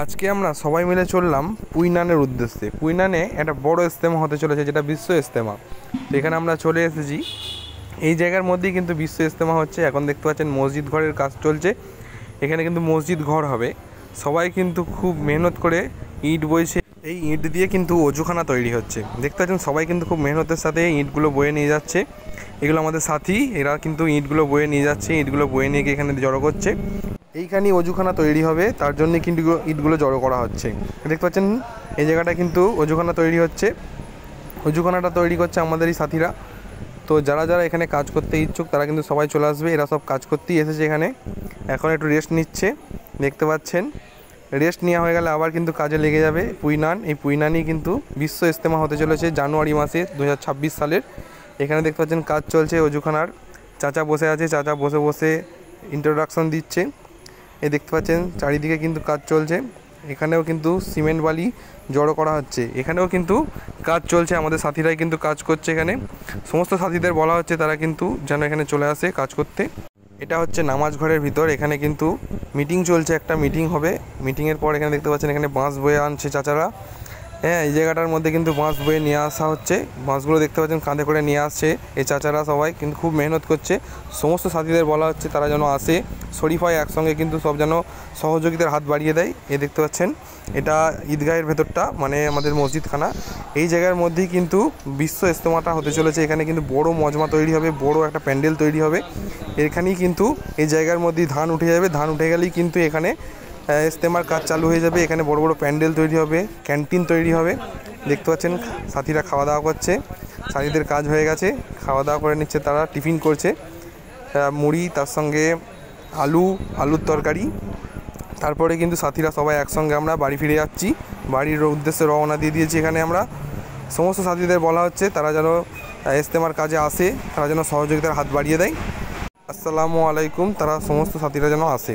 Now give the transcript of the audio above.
আজকে আমরা সবাই মিলে চললাম পুইনানের উদ্দেশ্যে। পুইনানে একটা বড় ইজতেমা হতে চলেছে, যেটা বিশ্ব ইজতেমা। তো এখানে আমরা চলে এসেছি। এই জায়গার মধ্যেই কিন্তু বিশ্ব ইজতেমা হচ্ছে। এখন দেখতে পাচ্ছেন মসজিদ ঘরের কাজ চলছে। এখানে কিন্তু মসজিদ ঘর হবে। সবাই কিন্তু খুব মেহনত করে ইট বইছে। এই ইট দিয়ে কিন্তু অজুখানা তৈরি হচ্ছে। দেখতে পাচ্ছেন সবাই কিন্তু খুব মেহনতের সাথে ইটগুলো বয়ে নিয়ে যাচ্ছে। এগুলো আমাদের সাথী, এরা কিন্তু ইটগুলো বয়ে নিয়ে যাচ্ছে। ইটগুলো বয়ে নিয়ে গিয়ে এখানে জড়ো করছে। এইখানেই অজুখানা তৈরি হবে, তার জন্য কিন্তু ইটগুলো জড়ো করা হচ্ছে। দেখতে পাচ্ছেন এই জায়গাটা কিন্তু অজুখানা তৈরি হচ্ছে। অজুখানাটা তৈরি করছে আমাদের এই সাথীরা। তো যারা যারা এখানে কাজ করতে ইচ্ছুক তারা কিন্তু সবাই চলে আসবে। এরা সব কাজ করতেই এসেছে এখানে। এখন একটু রেস্ট নিচ্ছে, দেখতে পাচ্ছেন। রেস্ট নেওয়া হয়ে গেলে আবার কিন্তু কাজে লেগে যাবে পুইনান। এই পুইনানই কিন্তু বিশ্ব ইজতেমা হতে চলেছে জানুয়ারি মাসে 2026 সালের। এখানে দেখতে পাচ্ছেন কাজ চলছে অজুখানার। চাচা বসে আছে, চাচা বসে বসে ইন্ট্রোডাকশন দিচ্ছে। এই দেখতে পাচ্ছেন চারিদিকে কিন্তু কাজ চলছে। এখানেও কিন্তু সিমেন্ট বালি জড়ো করা হচ্ছে। এখানেও কিন্তু কাজ চলছে, আমাদের সাথীরাই কিন্তু কাজ করছে এখানে। সমস্ত সাথীদের বলা হচ্ছে তারা কিন্তু যেন এখানে চলে আসে কাজ করতে। এটা হচ্ছে নামাজ ঘরের ভিতর। এখানে কিন্তু মিটিং চলছে, একটা মিটিং হবে। মিটিংয়ের পর এখানে দেখতে পাচ্ছেন এখানে বাঁশ বয়ে আনছে চাচারা। হ্যাঁ, এই জায়গাটার মধ্যে কিন্তু বাঁশ বয়ে নিয়ে আসা হচ্ছে। বাঁশগুলো দেখতে পাচ্ছেন কাঁধে করে নিয়ে আসছে এই চাচারা। সবাই কিন্তু খুব মেহনত করছে। সমস্ত সাথীদের বলা হচ্ছে তারা যেন আসে, শরীফ হয় একসঙ্গে, কিন্তু সব যেন সহযোগিতার হাত বাড়িয়ে দেয়। এই দেখতে পাচ্ছেন এটা ঈদগাহের ভেতরটা, মানে আমাদের মসজিদখানা। এই জায়গার মধ্যেই কিন্তু বিশ্ব ইজতেমাটা হতে চলেছে। এখানে কিন্তু বড় মজমা তৈরি হবে, বড় একটা প্যান্ডেল তৈরি হবে। এখানেই কিন্তু এই জায়গার মধ্যেই ধান উঠে যাবে। ধান উঠে গেলেই কিন্তু এখানে ইজতেমার কাজ চালু হয়ে যাবে। এখানে বড় বড় প্যান্ডেল তৈরি হবে, ক্যান্টিন তৈরি হবে। দেখতে পাচ্ছেন সাথীরা খাওয়া দাওয়া করছে। সাথীদের কাজ হয়ে গেছে, খাওয়া দাওয়া করে নিচ্ছে তারা। টিফিন করছে মুড়ি, তার সঙ্গে আলুর তরকারি। তারপরে কিন্তু সাথীরা সবাই একসঙ্গে আমরা বাড়ি ফিরে যাচ্ছি। বাড়ির উদ্দেশ্যে রওনা দিয়ে দিয়েছি। এখানে আমরা সমস্ত সাথীদের বলা হচ্ছে তারা যেন ইজতেমার কাজে আসে, তারা যেন সহযোগিতার হাত বাড়িয়ে দেয়। আসসালামু আলাইকুম। তারা সমস্ত সাথীরা যেন আসে।